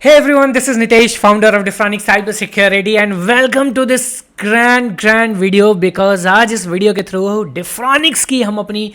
Hey everyone, this is Nitesh, founder of Defronic Cyber Security and welcome to this grand video because आज इस video के through Defronics की हम अपनी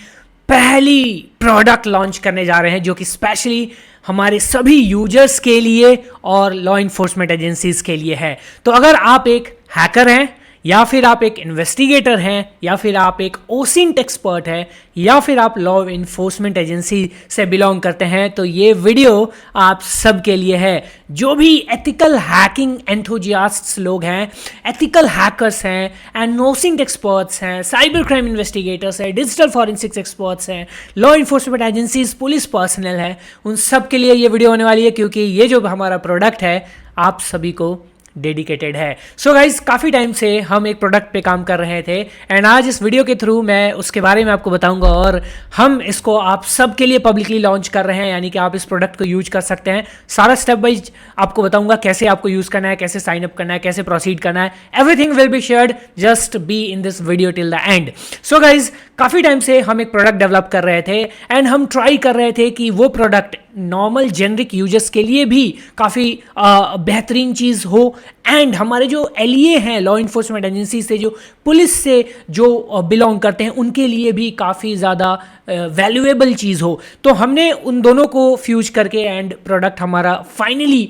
पहली प्रोडक्ट लॉन्च करने जा रहे हैं जो कि स्पेशली हमारे सभी यूजर्स के लिए और लॉ इन्फोर्समेंट एजेंसीज के लिए है। तो अगर आप एक हैकर हैं या फिर आप एक इन्वेस्टिगेटर हैं या फिर आप एक ओसिंट एक्सपर्ट हैं या फिर आप लॉ इन्फोर्समेंट एजेंसी से बिलोंग करते हैं तो ये वीडियो आप सब के लिए है। जो भी एथिकल हैकिंग एंथुजियास्ट्स लोग हैं, एथिकल हैकर्स हैं एंड ओसिंट एक्सपर्ट्स हैं, साइबर क्राइम इन्वेस्टिगेटर्स हैं, डिजिटल फॉरेंसिक्स एक्सपर्ट्स हैं, law enforcement agencies, police personal है, उन सब के लिए ये वीडियो होने वाली है क्योंकि ये जो हमारा प्रोडक्ट है आप सभी को डेडिकेटेड है। सो गाइज काफ़ी टाइम से हम एक प्रोडक्ट पे काम कर रहे थे एंड आज इस वीडियो के थ्रू मैं उसके बारे में आपको बताऊंगा और हम इसको आप सब के लिए पब्लिकली लॉन्च कर रहे हैं, यानी कि आप इस प्रोडक्ट को यूज कर सकते हैं। सारा स्टेप वाइज आपको बताऊंगा कैसे आपको यूज करना है, कैसे साइन अप करना है, कैसे प्रोसीड करना है। Everything will be shared, just be in this video till the end. So guys काफ़ी टाइम से हम एक प्रोडक्ट डेवलप कर रहे थे एंड हम ट्राई कर रहे थे कि वो प्रोडक्ट नॉर्मल जेनरिक यूजर्स के लिए भी काफ़ी बेहतरीन चीज़ हो एंड हमारे जो एलईए हैं लॉ इन्फोर्समेंट एजेंसी से, जो पुलिस से जो बिलोंग करते हैं, उनके लिए भी काफ़ी ज़्यादा वैल्यूएबल चीज़ हो। तो हमने उन दोनों को फ्यूज करके एंड प्रोडक्ट हमारा फाइनली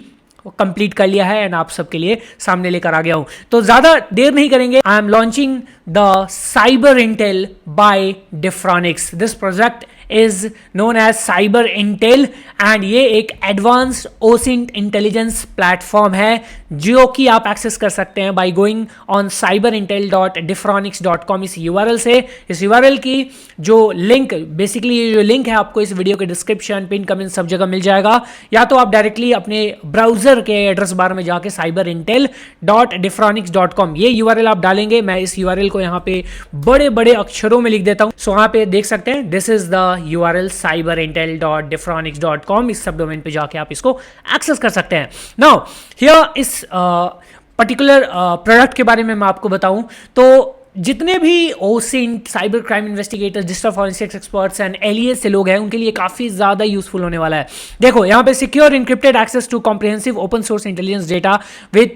कंप्लीट कर लिया है एंड आप सबके लिए सामने लेकर आ गया हूं। तो ज़्यादा देर नहीं करेंगे, I am launching the cyber intel by Defronix. This project is known as cyber intel and ये एक एडवांस्ड ओसिंट इंटेलिजेंस प्लेटफॉर्म है जो कि आप एक्सेस कर सकते हैं बाय गोइंग ऑन cyberintel.defronics.com। इस यूआरएल से, इस यूआरएल की जो लिंक, बेसिकली ये जो लिंक है आपको इस वीडियो के डिस्क्रिप्शन, पिन, कमेंट सब जगह मिल जाएगा, या तो आप डायरेक्टली अपने ब्राउजर के एड्रेस बार में जाके cyberintel.defronics.com ये यूआरएल आप डालेंगे। मैं इस यूआरएल को यहाँ पे बड़े बड़े अक्षरों में लिख देता हूँ। सो यहाँ पे देख सकते हैं, this is the URL cyberintel.defronics.com। इस सब डोमेन पे जाके आप इसको एक्सेस कर सकते हैं। नाउ हियर इस पर्टिकुलर प्रोडक्ट के बारे में मैं आपको बताऊं तो जितने भी OSINT, cyber crime investigators, digital forensics experts and LEA से लोग हैं उनके लिए काफ़ी ज़्यादा यूजफुल होने वाला है। देखो यहाँ पे secure encrypted access to comprehensive open source intelligence data with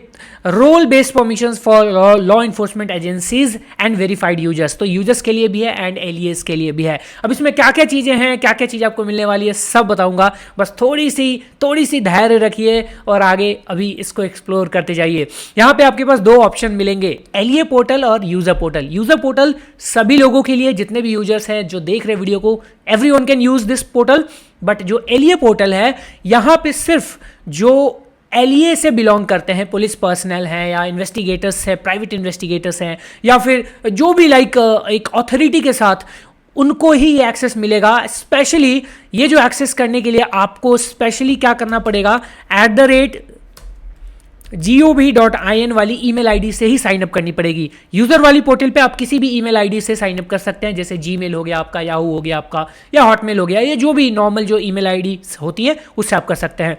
role based permissions for law enforcement agencies and verified users. तो यूजर्स के लिए भी है एंड एलईएस के लिए भी है। अब इसमें क्या क्या चीज़ें हैं, क्या क्या चीज़ आपको मिलने वाली है, सब बताऊंगा। बस थोड़ी सी धैर्य रखिए और आगे अभी इसको एक्सप्लोर करते जाइए। यहाँ पे आपके पास दो ऑप्शन मिलेंगे, एलईए पोर्टल और यूजर पोर्टल। यूजर पोर्टल सभी लोगों के लिए, जितने भी यूजर्स हैं जो देख रहे वीडियो को, everyone can use this portal. But जो एलईए पोर्टल है, यहाँ पे सिर्फ जो एलईए से बिलोंग करते हैं, पुलिस पर्सनल हैं या इन्वेस्टिगेटर्स हैं, प्राइवेट इन्वेस्टिगेटर्स हैं या फिर जो भी लाइक एक अथॉरिटी के साथ, उनको ही ये एक्सेस मिलेगा। स्पेशली ये जो एक्सेस करने के लिए आपको स्पेशली क्या करना पड़ेगा, @gov.in वाली ईमेल आईडी से ही साइन अप करनी पड़ेगी। यूजर वाली पोर्टल पे आप किसी भी ईमेल आईडी से साइन अप कर सकते हैं, जैसे जीमेल हो गया आपका, याहू हो गया आपका, या हॉटमेल हो गया, ये जो भी नॉर्मल जो ईमेल आईडी होती है उससे आप कर सकते हैं।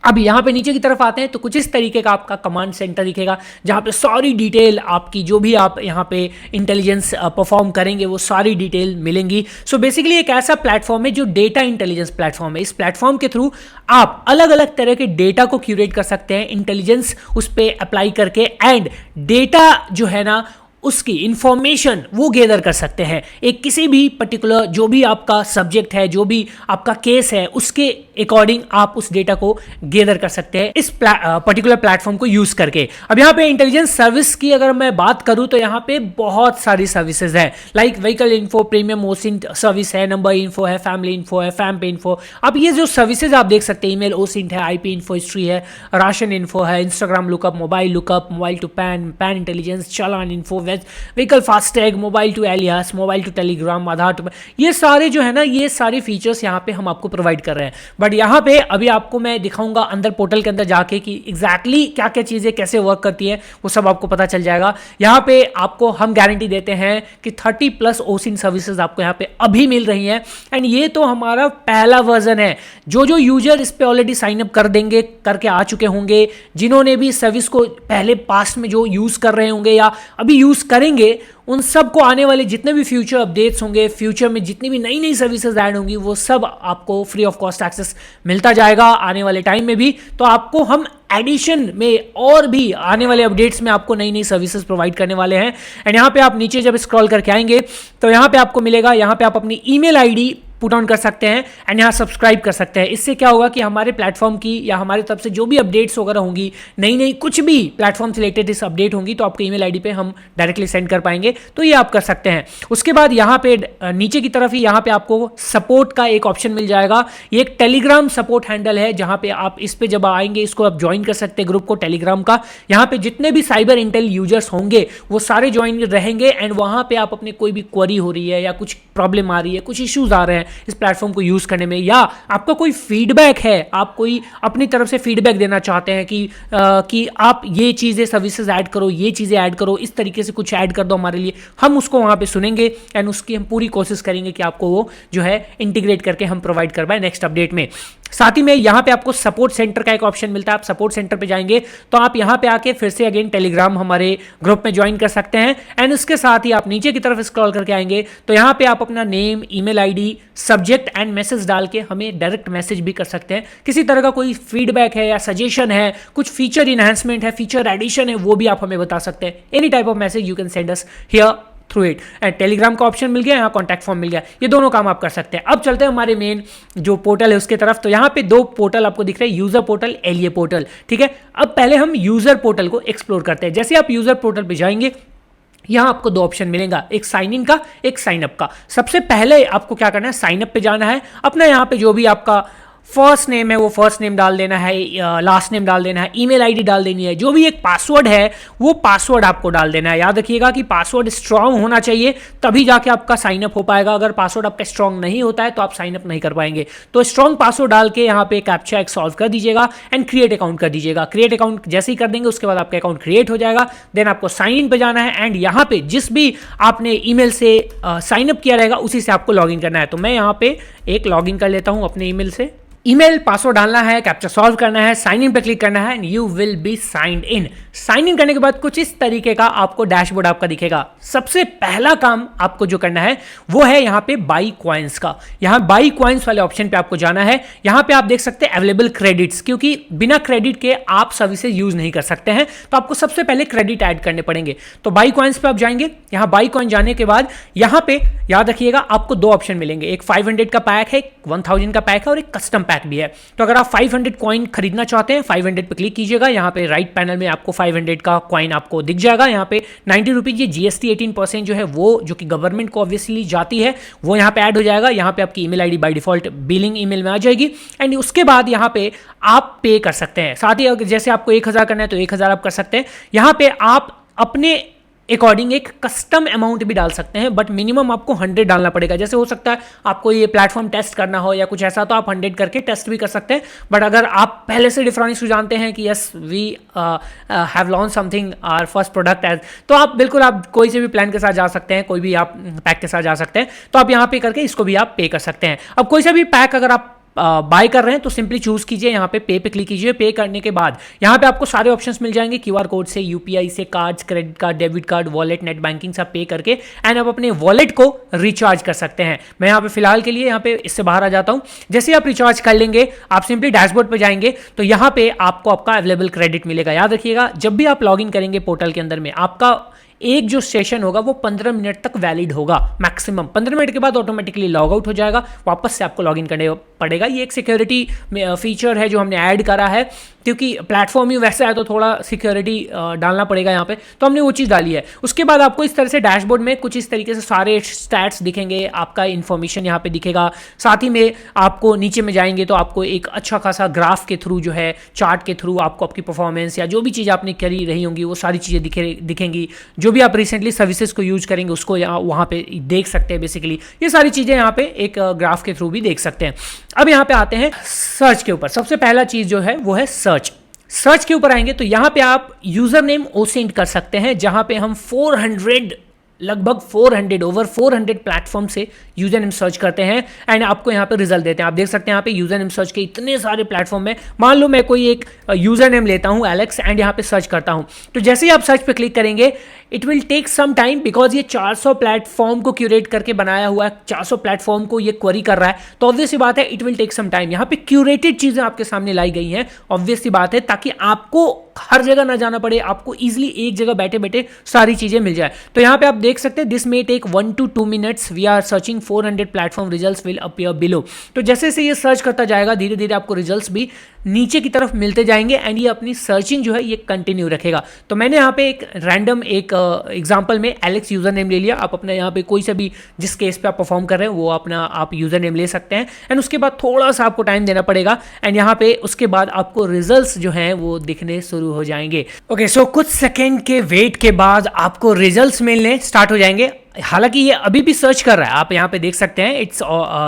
अब यहाँ पे नीचे की तरफ आते हैं तो कुछ इस तरीके का आपका कमांड सेंटर दिखेगा जहाँ पे सारी डिटेल आपकी, जो भी आप यहाँ पे इंटेलिजेंस परफॉर्म करेंगे वो सारी डिटेल मिलेंगी। सो बेसिकली एक ऐसा प्लेटफॉर्म है जो डेटा इंटेलिजेंस प्लेटफॉर्म है। इस प्लेटफॉर्म के थ्रू आप अलग अलग तरह के डेटा को क्यूरेट कर सकते हैं, इंटेलिजेंस उस पर अप्लाई करके एंड डेटा जो है ना उसकी इंफॉर्मेशन वो गैदर कर सकते हैं। एक किसी भी पर्टिकुलर जो भी आपका सब्जेक्ट है, जो भी आपका केस है, उसके अकॉर्डिंग आप उस डेटा को गैदर कर सकते हैं इस पर्टिकुलर प्लेटफॉर्म को यूज करके। अब यहाँ पे इंटेलिजेंस सर्विस की अगर मैं बात करूँ तो यहाँ पे बहुत सारी सर्विसेज हैं, like vehicle info, premium OSINT service है, नंबर इन्फो है, फैमिली इन्फो है, फैम पे इन्फो। अब ये जो सर्विसेज आप देख सकते हैं, ईमेल ओसिंट है, आईपी इन्फो हिस्ट्री है, राशन इन्फो है, Instagram lookup, mobile lookup, mobile to PAN, PAN intelligence, challan info, vehicle FASTag, mobile to alias, mobile to Telegram, Aadhaar to, ये सारे जो है ना, ये सारे फीचर्स यहाँ पे हम आपको प्रोवाइड कर रहे हैं। बट यहाँ पे अभी आपको मैं दिखाऊंगा अंदर पोर्टल के अंदर जाके कि एग्जैक्टली क्या क्या चीज़ें कैसे वर्क करती है, वो सब आपको पता चल जाएगा। यहाँ पे आपको हम गारंटी देते हैं कि 30+ ओसिन सर्विसेज आपको यहाँ पे अभी मिल रही हैं एंड ये तो हमारा पहला वर्जन है। जो यूजर इस पे ऑलरेडी साइन अप कर देंगे, करके आ चुके होंगे, जिन्होंने भी सर्विस को पहले पास्ट में जो यूज कर रहे होंगे या अभी यूज यूज़ करेंगे उन सब को आने वाले जितने भी फ्यूचर अपडेट्स होंगे, फ्यूचर में जितनी भी नई नई सर्विसेज ऐड होंगी, वो सब आपको फ्री ऑफ कॉस्ट एक्सेस मिलता जाएगा आने वाले टाइम में भी। तो आपको हम एडिशन में और भी आने वाले अपडेट्स में आपको नई नई सर्विसेज प्रोवाइड करने वाले हैं। एंड यहाँ पे आप नीचे जब स्क्रॉल करके आएंगे तो यहाँ पे आपको मिलेगा, यहाँ पे आप अपनी ईमेल आईडी पुट ऑन कर सकते हैं एंड यहाँ सब्सक्राइब कर सकते हैं। इससे क्या होगा कि हमारे प्लेटफॉर्म की या हमारे तरफ से जो भी अपडेट्स वगैरह होंगी, नई नई कुछ भी प्लेटफॉर्म से रिलेटेड इस अपडेट होंगी, तो आपके ईमेल आईडी पे हम डायरेक्टली सेंड कर पाएंगे। तो ये आप कर सकते हैं। उसके बाद यहाँ पे नीचे की तरफ ही यहाँ पे आपको सपोर्ट का एक ऑप्शन मिल जाएगा। ये एक टेलीग्राम सपोर्ट हैंडल है, जहाँ पे आप इस पे जब आएंगे इसको आप ज्वाइन कर सकते हैं ग्रुप को टेलीग्राम का। यहाँ पे जितने भी साइबर इंटेल यूजर्स होंगे वो सारे ज्वाइन रहेंगे एंड वहाँ पे आप अपनी कोई भी क्वेरी हो रही है या कुछ प्रॉब्लम आ रही है, कुछ इश्यूज आ रहे हैं इस प्लेटफॉर्म को यूज करने में, या आपका कोई फीडबैक है, आप कोई अपनी तरफ से फीडबैक देना चाहते हैं कि आप ये चीजें सर्विसेज ऐड करो, ये चीजें ऐड करो, इस तरीके से कुछ ऐड कर दो हमारे लिए, हम उसको वहां पे सुनेंगे एंड उसकी हम पूरी कोशिश करेंगे कि आपको वो जो है इंटीग्रेट करके हम प्रोवाइड कर पाए नेक्स्ट अपडेट में। साथ ही में यहाँ पे आपको सपोर्ट सेंटर का एक ऑप्शन मिलता है। आप सपोर्ट सेंटर पे जाएंगे तो आप यहाँ पे आके फिर से अगेन टेलीग्राम हमारे ग्रुप में ज्वाइन कर सकते हैं एंड उसके साथ ही आप नीचे की तरफ स्क्रॉल करके आएंगे तो यहाँ पे आप अपना name, email ID, subject and message डाल के हमें डायरेक्ट मैसेज भी कर सकते हैं। किसी तरह का कोई फीडबैक है या सजेशन है, कुछ फीचर इनहेंसमेंट है, फीचर एडिशन है, वो भी आप हमें बता सकते हैं। Any type of message you can send us here through it. And Telegram का ऑप्शन मिल गया, यहाँ कॉन्टैक्ट फॉर्म मिल गया, ये दोनों काम आप कर सकते हैं। अब चलते हैं हमारे मेन जो पोर्टल है उसके तरफ। तो यहाँ पे दो पोर्टल आपको दिख रहे हैं, यूजर पोर्टल, एलिए पोर्टल, ठीक है। अब पहले हम यूजर पोर्टल को एक्सप्लोर करते हैं। जैसे आप यूजर पोर्टल पे जाएंगे यहां आपको दो ऑप्शन मिलेगा, एक साइन इन का, एक साइन अप का। सबसे पहले आपको क्या करना है, साइन अप पे जाना है। अपना यहाँ पे जो भी आपका फर्स्ट नेम है वो फर्स्ट नेम डाल देना है, लास्ट नेम डाल देना है, ईमेल आईडी डाल देनी है, जो भी एक पासवर्ड है वो पासवर्ड आपको डाल देना है। याद रखिएगा कि पासवर्ड स्ट्रांग होना चाहिए, तभी जाके आपका साइन अप हो पाएगा। अगर पासवर्ड आपका स्ट्रांग नहीं होता है तो आप साइन अप नहीं कर पाएंगे। तो स्ट्रांग पासवर्ड डाल के यहाँ पे कैप्चा एक सॉल्व कर दीजिएगा एंड क्रिएट अकाउंट कर दीजिएगा। क्रिएट अकाउंट जैसे ही कर देंगे उसके बाद आपका अकाउंट क्रिएट हो जाएगा। देन आपको साइन इन पे जाना है एंड यहाँ पे जिस भी आपने ईमेल से साइन अप किया रहेगा उसी से आपको लॉग इन करना है। तो मैं यहाँ पे एक लॉग इन कर लेता हूँ अपने ईमेल से। ईमेल, पासवर्ड डालना है, कैप्चा सॉल्व करना है, साइन इन पे क्लिक करना है and you will be signed in. Sign in करने के बाद कुछ इस तरीके का आपको डैशबोर्ड आपका दिखेगा। सबसे पहला काम आपको जो करना है वो है यहाँ पे बाई कॉइन्स का। यहाँ बाई कॉइन्स वाले ऑप्शन पे आपको जाना है। यहाँ पे आप देख सकते हैं अवेलेबल क्रेडिट्स, क्योंकि बिना क्रेडिट के आप सर्विसेज यूज नहीं कर सकते हैं, तो आपको सबसे पहले क्रेडिट ऐड करने पड़ेंगे। तो बाई कॉइन्स पे आप जाएंगे। यहाँ बाई कॉइन जाने के बाद यहाँ पे याद रखिएगा आपको दो ऑप्शन मिलेंगे, एक 500 का पैक है, 1000 का पैक है और एक कस्टम पैक भी है। तो अगर आप 500 कॉइन खरीदना चाहते हैं 500 पे क्लिक कीजिएगा। यहाँ पे राइट पैनल में आपको 500 का कॉइन आपको दिख जाएगा। यहाँ पे 90 रुपीज ये जीएसटी 18% जो है वो जो कि गवर्नमेंट को ऑब्वियसली जाती है वो यहाँ पे ऐड हो जाएगा। यहाँ पे आपकी email ID by default billing email में आ जाएगी एंड उसके बाद यहाँ पे आप पे कर सकते हैं। साथ ही अगर जैसे आपको 1000 करना है तो 1000 आप कर सकते हैं। यहाँ पे आप अपने अकॉर्डिंग एक कस्टम अमाउंट भी डाल सकते हैं, बट मिनिमम आपको 100 डालना पड़ेगा। जैसे हो सकता है आपको ये प्लेटफॉर्म टेस्ट करना हो या कुछ ऐसा, तो आप 100 करके टेस्ट भी कर सकते हैं। बट अगर आप पहले से डिफरेंस जानते हैं कि yes we have launch something our first product as, तो आप बिल्कुल आप कोई से भी प्लान के साथ जा सकते हैं, कोई भी आप पैक के साथ जा सकते हैं। तो आप यहाँ पे करके इसको भी आप पे कर सकते हैं। अब कोई सा भी पैक अगर आप बाय कर रहे हैं तो सिंपली चूज कीजिए, यहाँ पे क्लिक कीजिए। पे करने के बाद यहाँ पे आपको सारे ऑप्शंस मिल जाएंगे, क्यूआर कोड से, यूपीआई से, cards, credit card, debit card, wallet, net banking से पे करके एंड आप अपने वॉलेट को रिचार्ज कर सकते हैं। मैं यहाँ पे फिलहाल के लिए यहाँ पे इससे बाहर आ जाता हूँ। जैसे आप रिचार्ज कर लेंगे आप सिंपली डैशबोर्ड पे जाएंगे तो यहाँ पे आपको आपका अवेलेबल क्रेडिट मिलेगा। याद रखिएगा जब भी आप लॉग इन करेंगे पोर्टल के अंदर में आपका एक जो सेशन होगा वो 15 मिनट तक वैलिड होगा मैक्सिमम। 15 मिनट के बाद ऑटोमेटिकली लॉग आउट हो जाएगा, वापस से आपको लॉगिन करने पड़ेगा। ये एक सिक्योरिटी फीचर है जो हमने ऐड करा है, क्योंकि प्लेटफॉर्म ही वैसा है तो थोड़ा सिक्योरिटी डालना पड़ेगा यहाँ पे, तो हमने वो चीज़ डाली है। उसके बाद आपको इस तरह से डैशबोर्ड में कुछ इस तरीके से सारे स्टैट्स दिखेंगे, आपका इन्फॉर्मेशन यहाँ पे दिखेगा। साथ ही में आपको नीचे में जाएंगे तो आपको एक अच्छा खासा ग्राफ के थ्रू जो है, चार्ट के थ्रू आपको आपकी परफॉर्मेंस या जो भी चीज़ आपने करी रही होंगी वो सारी चीज़ें दिखेंगी। जो भी आप रिसेंटली सर्विसेज को यूज करेंगे उसको वहाँ पे देख सकते हैं। बेसिकली ये सारी चीज़ें यहाँ पे एक ग्राफ के थ्रू भी देख सकते हैं। अब यहाँ पे आते हैं सर्च के ऊपर। सबसे पहला चीज़ जो है वो है सर्च के ऊपर आएंगे तो यहाँ पे आप यूजर नेम ओसेंट कर सकते हैं, जहाँ पे हम 400 लगभग 400 ओवर 400 प्लेटफॉर्म से यूजर नेम सर्च करते हैं एंड आपको यहाँ पे रिजल्ट देते हैं। आप देख सकते हैं यहाँ पे यूजर नेम सर्च के इतने सारे प्लेटफॉर्म में। मान लो मैं कोई एक यूजर नेम लेता हूँ एलेक्स एंड यहाँ पे सर्च करता हूँ, तो जैसे ही आप सर्च पे क्लिक करेंगे it will take some time, because ये 400 प्लेटफॉर्म को क्यूरेट करके बनाया हुआ है, 400 प्लेटफॉर्म को ये क्वेरी कर रहा है, तो ऑब्वियस सी बात है it will take some time. यहाँ पे क्यूरेटेड चीजें आपके सामने लाई गई हैं, ऑब्वियस सी बात है, ताकि आपको हर जगह ना जाना पड़े, आपको इजीली एक जगह बैठे बैठे सारी चीजें मिल जाए। तो यहाँ पे आप देख सकते हैं this may take 1 to 2 minutes, we are searching 400 platform, results will appear below. तो जैसे जैसे ये सर्च करता जाएगा धीरे धीरे आपको रिजल्ट्स भी नीचे की तरफ मिलते जाएंगे एंड ये अपनी सर्चिंग जो है ये कंटिन्यू रखेगा। तो मैंने यहाँ पे एक रैंडम एक एग्जांपल में एलेक्स यूजर नेम ले लिया। आप अपने यहाँ पे कोई सा भी जिस केस पे आप परफॉर्म कर रहे हैं वो अपना आप यूजर नेम ले सकते हैं एंड उसके बाद थोड़ा सा आपको टाइम देना पड़ेगा एंड यहाँ पे उसके बाद आपको रिजल्ट्स जो हैं वो दिखने शुरू हो जाएंगे। ओके, सो कुछ सेकेंड के वेट के बाद आपको रिजल्ट्स मिलने स्टार्ट हो जाएंगे। हालांकि ये अभी भी सर्च कर रहा है, आप यहाँ पे देख सकते हैं इट्स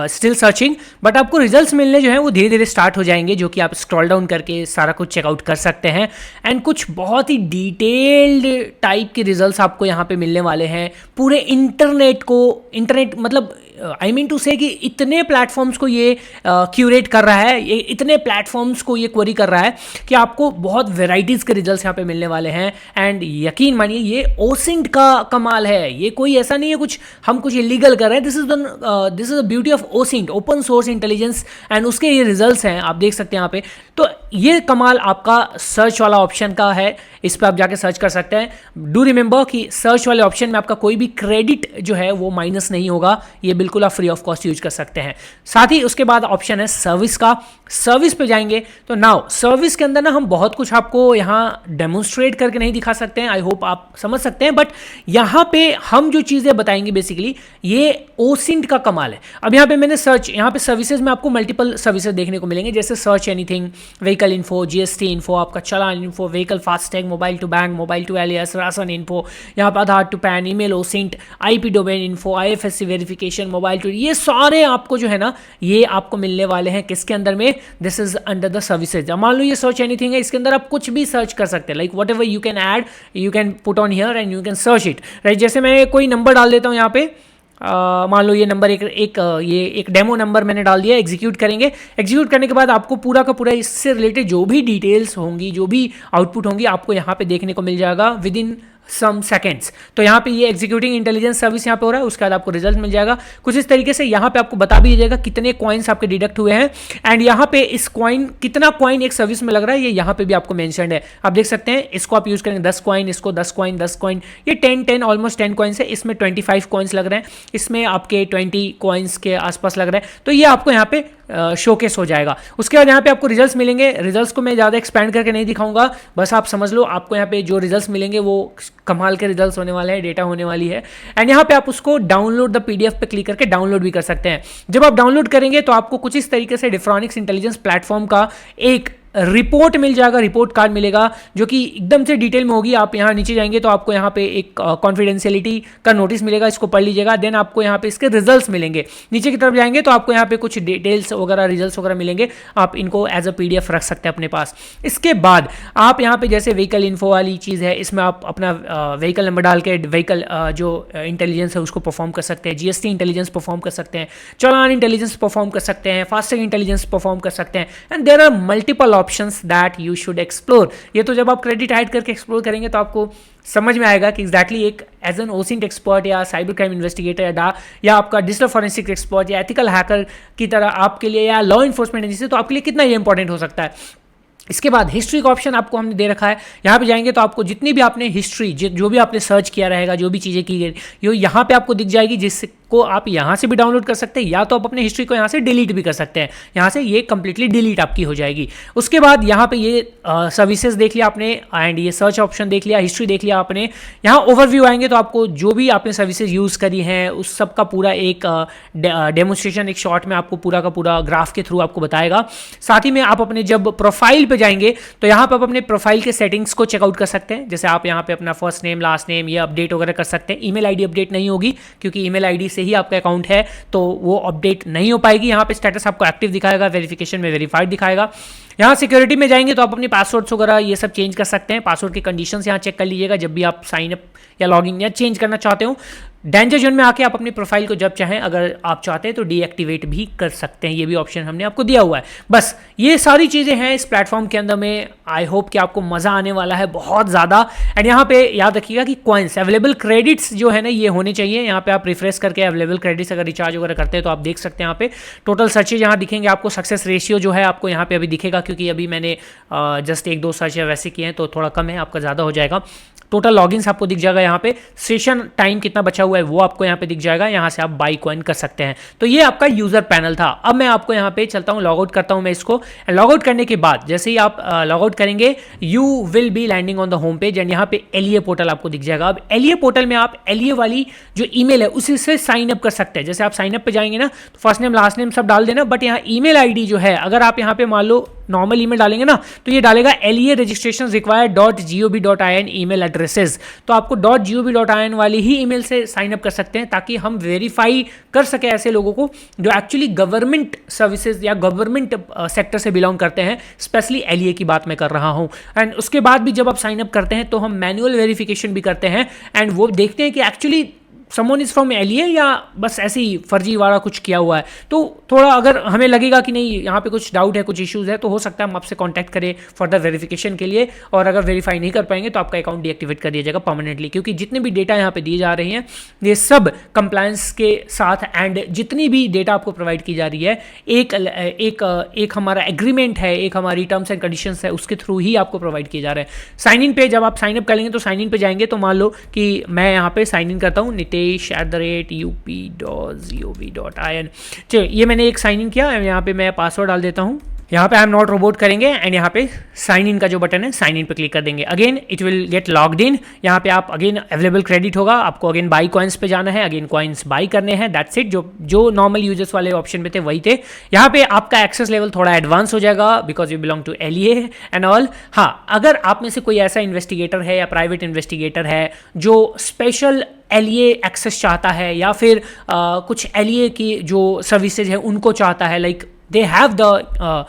स्टिल सर्चिंग, बट आपको रिजल्ट्स मिलने जो है वो धीरे धीरे स्टार्ट हो जाएंगे, जो कि आप स्क्रॉल डाउन करके सारा कुछ चेकआउट कर सकते हैं एंड कुछ बहुत ही डिटेल्ड टाइप के रिजल्ट्स आपको यहाँ पे मिलने वाले हैं। पूरे इंटरनेट मतलब आई मीन टू से कि इतने प्लेटफॉर्म्स को ये क्यूरेट कर रहा है, ये इतने प्लेटफॉर्म्स को ये क्वेरी कर रहा है कि आपको बहुत वेराइटीज़ के रिजल्ट्स यहाँ पे मिलने वाले हैं एंड यकीन मानिए ये ओसिंट का कमाल है। ये कोई ऐसा नहीं है कुछ हम कुछ इलीगल कर रहे हैं, this is the beauty of OSINT, open source intelligence and उसके ये रिजल्ट्स हैं, आप देख सकते हैं यहाँ पे। तो ये कमाल आपका सर्च वाला ऑप्शन का है, इस पर आप जाके सर्च कर सकते हैं। डू रिमेंबर कि सर्च वाले ऑप्शन में आपका कोई भी क्रेडिट जो है वो माइनस नहीं होगा, ये बिल्कुल आप फ्री ऑफ कॉस्ट यूज कर सकते हैं। साथ ही उसके बाद ऑप्शन है सर्विस का। सर्विस पे जाएंगे तो नाउ सर्विस के अंदर ना हम बहुत कुछ आपको यहाँ डेमोन्स्ट्रेट करके नहीं दिखा सकते हैं, आई होप आप समझ सकते हैं, बट यहाँ पे हम जो चीजें बताएंगे बेसिकली ये ओसिंट का कमाल है। अब यहाँ पे मैंने सर्च, यहाँ पे सर्विसेज में आपको मल्टीपल सर्विसेज देखने को मिलेंगे, जैसे search anything, vehicle info, GST info, आपका challan info, vehicle FASTag, mobile to bank, mobile to alias, ration info, यहाँ पर Aadhaar to PAN, email OSINT, IP domain info, IFSC verification, mobile to, ये सारे आपको जो है ना ये आपको मिलने वाले हैं किसके अंदर में, this is under the services. मान लो ये सर्च एनीथिंग है, इसके अंदर आप कुछ भी सर्च कर सकते हैं, like what ever you can add, you can put on here and you can search it, right. जैसे मैं कोई नंबर डाल देता हूँ यहाँ पे, मान लो ये नंबर एक डेमो नंबर मैंने डाल दिया, एग्जीक्यूट करेंगे। एग्जीक्यूट करने के बाद आपको पूरा का पूरा इससे रिलेटेड जो भी डिटेल्स होंगी, जो भी आउटपुट होंगी, आपको यहाँ पे देखने को मिल जाएगा विद इन सम सेकेंड्स। तो यहाँ पे ये एग्जीक्यूटिंग इंटेलिजेंस सर्विस यहाँ पे हो रहा है, उसके बाद आपको रिजल्ट मिल जाएगा कुछ इस तरीके से। यहाँ पे आपको बता भी जाएगा कितने कॉइन्स आपके डिडक्ट हुए हैं एंड यहाँ पे इस कॉइन, कितना कॉइन एक सर्विस में लग रहा है, ये यहाँ पे भी आपको मेंशन्ड है। आप देख सकते हैं इसको आप यूज करेंगे 10 कॉइन, इसको 10 कॉइन, 10 कॉइन, ये 10 ऑलमोस्ट 10 कॉइन्स है, इसमें 25 कॉइन्स लग रहे हैं, इसमें आपके 20 कॉइन्स के आसपास लग रहे हैं। तो ये आपको यहाँ पे शोकेस हो जाएगा। उसके बाद यहाँ पे आपको रिजल्ट्स मिलेंगे। रिजल्ट्स को मैं ज़्यादा एक्सपेंड करके नहीं दिखाऊंगा, बस आप समझ लो आपको यहाँ पे जो रिजल्ट्स मिलेंगे वो कमाल के रिजल्ट्स होने वाले हैं, डेटा होने वाली है एंड यहाँ पे आप उसको डाउनलोड द पीडीएफ पे क्लिक करके डाउनलोड भी कर सकते हैं। जब आप डाउनलोड करेंगे तो आपको कुछ इस तरीके से डिफ्रॉनिक्स इंटेलिजेंस प्लेटफॉर्म का एक रिपोर्ट मिल जाएगा, रिपोर्ट कार्ड मिलेगा जो कि एकदम से डिटेल में होगी। आप यहाँ नीचे जाएंगे तो आपको यहाँ पे एक कॉन्फिडेंशियलिटी का नोटिस मिलेगा, इसको पढ़ लीजिएगा। देन आपको यहाँ पे इसके रिजल्ट्स मिलेंगे। नीचे की तरफ जाएंगे तो आपको यहाँ पे कुछ डिटेल्स वगैरह, रिजल्ट्स वगैरह मिलेंगे, आप इनको एज अ पीडीएफ रख सकते हैं अपने पास। इसके बाद आप यहाँ पे जैसे व्हीकल इन्फो वाली चीज़ है, इसमें आप अपना व्हीकल नंबर डाल के व्हीकल जो इंटेलिजेंस है उसको परफॉर्म कर सकते हैं, जीएसटी इंटेलिजेंस परफॉर्म कर सकते हैं, चालान इंटेलिजेंस परफॉर्म कर सकते हैं, फास्टैग इंटेलिजेंस परफॉर्म कर सकते हैं and there are multiple options that you should explore. ये तो जब आप क्रेडिट ऐड करके एक्सप्लोर करेंगे तो आपको समझ में आएगा कि एग्जैक्टली एक एज एन ओसिंट एक्सपर्ट या साइबर क्राइम इन्वेस्टिगेटर या आपका डिजिटल फॉरेंसिक एक्सपर्ट या एथिकल हैकर की तरह आपके लिए, या लॉ इन्फोर्समेंट एजेंसी, तो आपके लिए कितना ये इंपॉर्टेंट हो सकता है। इसके बाद हिस्ट्री का ऑप्शन आपको हमने दे रखा है। यहाँ पे जाएंगे तो आपको जितनी भी आपने हिस्ट्री, जो भी आपने सर्च किया रहेगा, जो भी चीज़ें की गई, ये यहाँ पे आपको दिख जाएगी, जिसको आप यहाँ से भी डाउनलोड कर सकते हैं या तो आप अपने हिस्ट्री को यहाँ से डिलीट भी कर सकते हैं। यहाँ से ये कंप्लीटली डिलीट आपकी हो जाएगी। उसके बाद यहाँ पे ये सर्विसेज देख लिया आपने एंड ये सर्च ऑप्शन देख लिया, हिस्ट्री देख लिया आपने। यहाँ ओवरव्यू आएंगे तो आपको जो भी आपने सर्विसेज यूज़ करी हैं उस सब का पूरा एक डेमोन्स्ट्रेशन, एक शॉर्ट में आपको पूरा का पूरा ग्राफ के थ्रू आपको बताएगा। साथ ही में आप अपने जब प्रोफाइल पे जाएंगे तो यहाँ पर आप अपने प्रोफाइल के सेटिंग्स को चेकआउट कर सकते हैं। जैसे आप यहाँ पे अपना फर्स्ट नेम, लास्ट नेम ये अपडेट वगैरह कर सकते हैं। ईमेल आईडी अपडेट नहीं होगी क्योंकि ईमेल आईडी से से ही आपका अकाउंट है तो वो अपडेट नहीं हो पाएगी। यहाँ पे स्टेटस आपको एक्टिव दिखाएगा, वेरिफिकेशन में वेरीफाइड दिखाएगा। यहाँ सिक्योरिटी में जाएंगे तो आप अपनी पासवर्ड्स वगैरह ये सब चेंज कर सकते हैं। पासवर्ड की कंडीशंस यहाँ चेक कर लीजिएगा जब भी आप साइन अप या लॉगिन या चेंज करना चाहते हो। डेंजर जोन में आके आप अपनी प्रोफाइल को जब चाहें अगर आप चाहते हैं तो डीएक्टिवेट भी कर सकते हैं, ये भी ऑप्शन हमने आपको दिया हुआ है। बस ये सारी चीज़ें हैं इस प्लेटफॉर्म के अंदर में। आई होप कि आपको मज़ा आने वाला है बहुत ज़्यादा। एंड यहाँ पे याद रखिएगा कि कॉइन्स अवेलेबल क्रेडिट्स जो है ना ये होने चाहिए। यहाँ पे आप रिफ्रेश करके अवेलेबल क्रेडिट्स अगर रिचार्ज वगैरह करते हैं तो आप देख सकते हैं यहाँ पे टोटल सर्चेज यहाँ दिखेंगे आपको। सक्सेस रेशियो जो है आपको यहाँ पे अभी दिखेगा क्योंकि अभी मैंने जस्ट 1-2 सर्च वैसे किए हैं तो थोड़ा कम है, आपका ज़्यादा हो जाएगा। टोटल लॉगिन्स आपको दिख जाएगा यहाँ पे। सेशन टाइम कितना बचा हुआ है वो आपको यहाँ पे दिख जाएगा। यहाँ से आप बाई कॉइन कर सकते हैं। तो ये आपका यूजर पैनल था। अब मैं आपको यहाँ पे चलता हूँ, लॉग आउट करता हूँ मैं इसको। लॉग आउट करने के बाद जैसे ही आप लॉग आउट करेंगे you will be landing on the home page and यहाँ पे एलईए पोर्टल आपको दिख जाएगा। अब एलईए पोर्टल में आप एलईए वाली जो ईमेल है उसी से साइन अप कर सकते हैं। जैसे आप साइन अप पे जाएंगे ना तो फर्स्ट नेम लास्ट नेम सब डाल देना, बट यहाँ ईमेल आईडी जो है अगर आप यहाँ पे मान लो नॉर्मल ईमेल डालेंगे ना तो ये डालेगा LEA registration required .gov.in email addresses. तो आपको .gov.in वाली ही ईमेल से साइन अप कर सकते हैं ताकि हम वेरीफाई कर सके ऐसे लोगों को जो एक्चुअली गवर्नमेंट सर्विसेज या गवर्नमेंट सेक्टर से बिलोंग करते हैं। स्पेशली एलईए की बात मैं कर रहा हूं। एंड उसके बाद भी जब आप साइन अप करते हैं तो हम मैनुअल वेरिफिकेशन भी करते हैं एंड वो देखते हैं कि एक्चुअली समवन इज फ्रॉम एलईए या बस ऐसे ही फर्जी वाला कुछ किया हुआ है। तो थोड़ा अगर हमें लगेगा कि नहीं यहाँ पे कुछ डाउट है, कुछ इश्यूज है, तो हो सकता है हम आपसे कांटेक्ट करें फर्दर वेरिफिकेशन के लिए। और अगर वेरीफाई नहीं कर पाएंगे तो आपका अकाउंट डीएक्टिवेट कर दिया जाएगा परमानेंटली, क्योंकि जितने भी डेटा यहाँ पे दिए जा रहे हैं ये सब कंप्लायंस के साथ एंड जितनी भी डेटा आपको प्रोवाइड की जा रही है एक हमारा एग्रीमेंट है, एक हमारी टर्म्स एंड कंडीशंस है, उसके थ्रू ही आपको प्रोवाइड किए जा रहे हैं। साइन इन पे जब आप साइन अप कर लेंगे तो साइन इन पे जाएंगे तो मान लो कि मैं यहाँ पे साइन इन करता हूँ nitesh@up.gov.in। चलिए ये मैंने एक साइन इन किया। यहाँ पे मैं पासवर्ड डाल देता हूँ। यहाँ पे आई एम नॉट रोबोट करेंगे एंड यहाँ पे साइन इन का जो बटन है साइन इन पे क्लिक कर देंगे। Again it will get logged in. यहाँ पे आप अगेन अवेलेबल क्रेडिट होगा, आपको अगेन बाई कॉइन्स पे जाना है, अगेन कॉइन्स बाई करने हैं। That's it. जो नॉर्मल यूजर्स वाले ऑप्शन पे थे वही थे। यहाँ पे आपका एक्सेस लेवल थोड़ा एडवांस हो जाएगा because you belong to LEA and all. हाँ, अगर आप में से कोई ऐसा इन्वेस्टिगेटर है या प्राइवेट इन्वेस्टिगेटर है जो स्पेशल एलईए एक्सेस चाहता है या फिर कुछ एलईए की जो सर्विसेज है उनको चाहता है, like they have the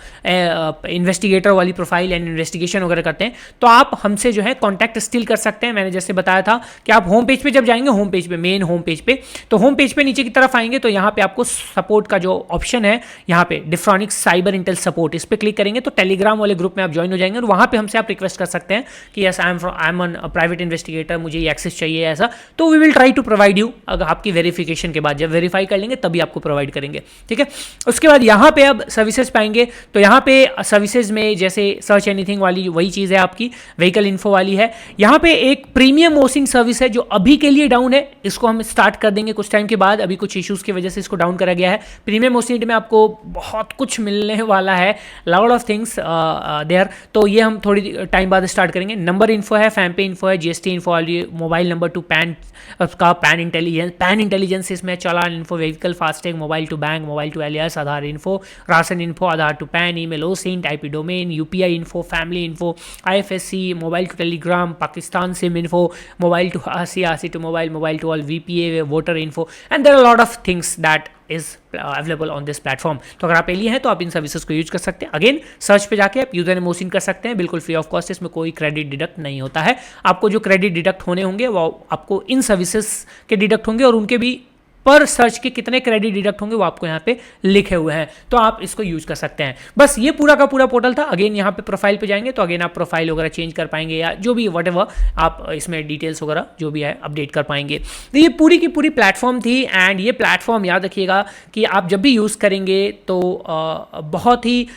investigator वाली प्रोफाइल एंड इन्वेस्टिगेशन वगैरह करते हैं, तो आप हमसे जो है कॉन्टैक्ट स्टिल कर सकते हैं। मैंने जैसे बताया था कि आप होम पेज पे जब जाएंगे, होम पेज पे, मेन होम पेज पे, तो होम पेज पे नीचे की तरफ आएंगे तो यहाँ पे आपको सपोर्ट का जो ऑप्शन है यहाँ पे डिफ्रॉनिक्स साइबर इंटेल सपोर्ट, इस पर क्लिक करेंगे तो टेलीग्राम वाले ग्रुप में आप ज्वाइन हो जाएंगे और वहाँ पे हमसे आप रिक्वेस्ट कर सकते हैं कि yes I am an private investigator, मुझे ये एक्सेस चाहिए ऐसा, तो we will try to provide you. अगर आपकी वेरिफिकेशन के बाद जब वेरीफाई कर लेंगे तभी आपको प्रोवाइड करेंगे, ठीक है। उसके बाद यहाँ पे अब सर्विसेज पाएंगे तो यहाँ पे सर्विसेज में जैसे सर्च एनीथिंग वाली वही चीज़ है आपकी, व्हीकल इन्फो वाली है। यहाँ पे एक प्रीमियम ओसिन सर्विस है जो अभी के लिए डाउन है, इसको हम स्टार्ट कर देंगे कुछ टाइम के बाद, अभी कुछ इश्यूज की वजह से इसको डाउन करा गया है। प्रीमियम ओसिन में आपको बहुत कुछ मिलने वाला है, लॉट ऑफ थिंग्स देयर, तो ये हम थोड़ी टाइम बाद स्टार्ट करेंगे। नंबर इन्फो है, फैम पे इन्फो है, जीएसटी इन्फो वाली, मोबाइल नंबर टू पैन उसका पैन इंटेलिजेंस इसमें, challan info, vehicle FASTag, mobile to bank, mobile to alias, Aadhaar info, ration info, Aadhaar to PAN, email OSINT, IP domain, UPI info, family info, IFSC, mobile to Telegram, Pakistan SIM info, mobile to RC to mobile, mobile to all, VPA, voter info, and there are lot of things that is available on this platform. तो अगर आप एलिए हैं तो आप इन services को use कर सकते हैं। अगेन सर्च पे जाके आप यूजर नेम ओसिन कर सकते हैं, बिल्कुल फ्री ऑफ कॉस्ट, इसमें कोई क्रेडिट डिडक्ट नहीं होता है। आपको जो क्रेडिट डिडक्ट होने होंगे वो आपको इन सर्विसेज के डिडक्ट होंगे और उनके भी पर सर्च के कितने क्रेडिट डिडक्ट होंगे वो आपको यहाँ पे लिखे हुए हैं, तो आप इसको यूज कर सकते हैं। बस ये पूरा का पूरा पोर्टल था। अगेन यहाँ पे प्रोफाइल पे जाएंगे तो अगेन आप प्रोफाइल वगैरह चेंज कर पाएंगे या जो भी वटेवर आप इसमें डिटेल्स वगैरह जो भी है अपडेट कर पाएंगे। तो ये पूरी की पूरी प्लेटफॉर्म थी एंड ये प्लेटफॉर्म याद रखिएगा कि आप जब भी यूज़ करेंगे तो बहुत ही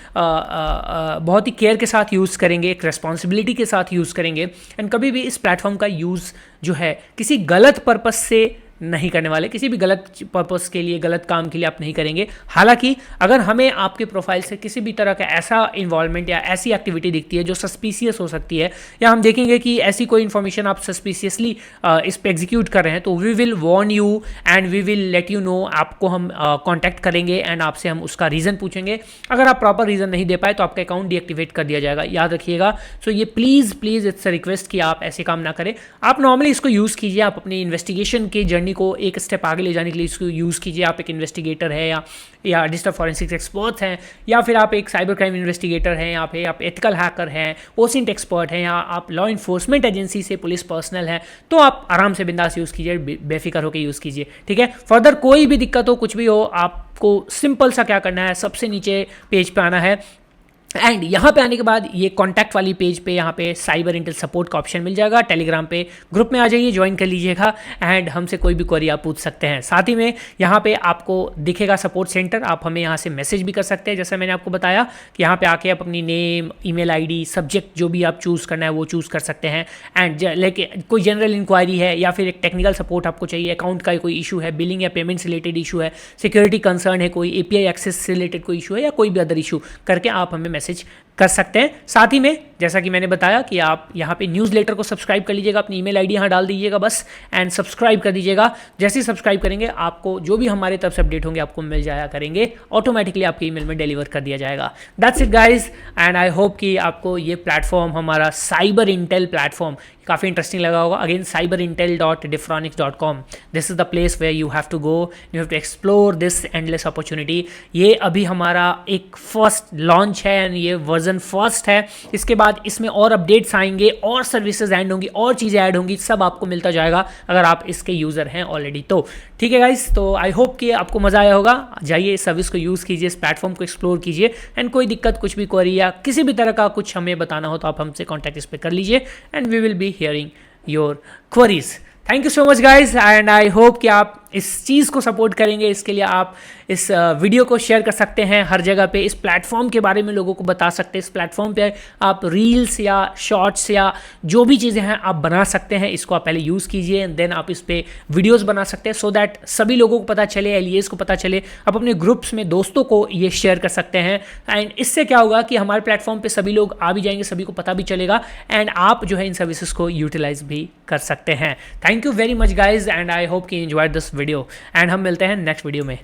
केयर के साथ यूज़ करेंगे, एक रेस्पॉन्सिबिलिटी के साथ यूज़ करेंगे एंड कभी भी इस प्लेटफॉर्म का यूज़ जो है किसी गलत पर्पस से नहीं करने वाले, किसी भी गलत पर्पस के लिए, गलत काम के लिए आप नहीं करेंगे। हालांकि अगर हमें आपके प्रोफाइल से किसी भी तरह का ऐसा इन्वॉल्वमेंट या ऐसी एक्टिविटी दिखती है जो सस्पिशियस हो सकती है या हम देखेंगे कि ऐसी कोई इन्फॉर्मेशन आप सस्पिशियसली इस पे एग्जीक्यूट कर रहे हैं, तो we will warn you and we will let you know. आपको हम कॉन्टैक्ट करेंगे एंड आपसे हम उसका रीज़न पूछेंगे। अगर आप प्रॉपर रीज़न नहीं दे पाए तो आपका अकाउंट डीएक्टिवेट कर दिया जाएगा, याद रखिएगा। सो ये प्लीज़ इट्स अ रिक्वेस्ट कि आप ऐसे काम ना करें। आप नॉर्मली इसको यूज़ कीजिए, आप अपनी इन्वेस्टिगेशन के जर्नी जर्नी को एक स्टेप आगे ले जाने के लिए इसको यूज़ कीजिए। आप एक इन्वेस्टिगेटर है या डिजिटल फॉरेंसिक्स एक्सपर्ट हैं, या फिर आप एक साइबर क्राइम इन्वेस्टिगेटर हैं, या फिर आप एथिकल हैकर हैं, ओसिंट एक्सपर्ट हैं, या आप लॉ इन्फोर्समेंट एजेंसी से पुलिस पर्सनल हैं, तो आप आराम से बिंदास यूज़ कीजिए, बेफिक्र होकर यूज़ कीजिए। ठीक है, फर्दर कोई भी दिक्कत हो, कुछ भी हो, आपको सिंपल सा क्या करना है, सबसे नीचे पेज पे आना है एंड यहाँ पे आने के बाद ये कॉन्टैक्ट वाली पेज पे यहाँ पे साइबर इंटेल सपोर्ट का ऑप्शन मिल जाएगा। टेलीग्राम पे ग्रुप में आ जाइए, ज्वाइन कर लीजिएगा एंड हमसे कोई भी क्वेरी आप पूछ सकते हैं। साथ ही में यहाँ पे आपको दिखेगा सपोर्ट सेंटर, आप हमें यहाँ से मैसेज भी कर सकते हैं। जैसे मैंने आपको बताया कि यहाँ पे आके आप अपनी नेम, ईमेल आईडी, सब्जेक्ट जो भी आप चूज़ करना है वो चूज़ कर सकते हैं। एंड लेकिन कोई जनरल इंक्वायरी है या फिर एक टेक्निकल सपोर्ट आपको चाहिए, अकाउंट का कोई इशू है, बिलिंग या पेमेंट से रिलेटेड इशू है, सिक्योरिटी कंसर्न है, कोई API एक्सेस से रिलेटेड कोई इशू है, या कोई भी अदर इशू करके आप हमें मैसेज कर सकते हैं। साथ ही में जैसा कि मैंने बताया कि आप यहाँ पे न्यूज़लेटर को सब्सक्राइब कर लीजिएगा, अपनी ईमेल आईडी यहाँ डाल दीजिएगा बस एंड सब्सक्राइब कर दीजिएगा। जैसे ही सब्सक्राइब करेंगे आपको जो भी हमारे तरफ से अपडेट होंगे आपको मिल जाया करेंगे, ऑटोमेटिकली आपके ईमेल में डिलीवर कर दिया जाएगा। That's it guys, and I hope कि आपको ये प्लेटफॉर्म, हमारा साइबर इंटेल प्लेटफॉर्म काफ़ी इंटरेस्टिंग लगा होगा। Again cyberintel.diffronics.com, this is the place where you have to go, you have to explore this endless opportunity. ये अभी हमारा एक फर्स्ट लॉन्च है एंड ये वर्जन फर्स्ट है। इसके बाद इसमें और अपडेट्स आएंगे, और सर्विसेज ऐड होंगी, और चीज़ें ऐड होंगी, सब आपको मिलता जाएगा अगर आप इसके यूज़र हैं ऑलरेडी तो। ठीक है गाइस, तो आई होप कि आपको मज़ा आया होगा। जाइए इस सर्विस को यूज़ कीजिए, इस प्लेटफॉर्म को एक्सप्लोर कीजिए एंड कोई दिक्कत, कुछ भी क्वेरी या किसी भी तरह का कुछ हमें बताना हो तो आप हमसे कॉन्टैक्ट इस पर कर लीजिए and we will be hearing your queries. Thank you so much guys and I hope कि आप इस चीज़ को सपोर्ट करेंगे। इसके लिए आप इस वीडियो को शेयर कर सकते हैं हर जगह पे, इस प्लेटफॉर्म के बारे में लोगों को बता सकते हैं। इस प्लेटफॉर्म पे आप रील्स या शॉर्ट्स या जो भी चीज़ें हैं आप बना सकते हैं। इसको आप पहले यूज़ कीजिए एंड देन आप इस पर वीडियोज़ बना सकते हैं सो दैट सभी लोगों को पता चले, एलियस को पता चले। आप अपने ग्रुप्स में दोस्तों को ये शेयर कर सकते हैं एंड इससे क्या होगा कि हमारे प्लेटफॉर्म पर सभी लोग आ भी जाएंगे, सभी को पता भी चलेगा एंड आप जो है इन सर्विसेज को यूटिलाइज भी कर सकते हैं। Thank you very much guys and I hope कि एंजॉयड दिस वीडियो एंड हम मिलते हैं नेक्स्ट वीडियो में।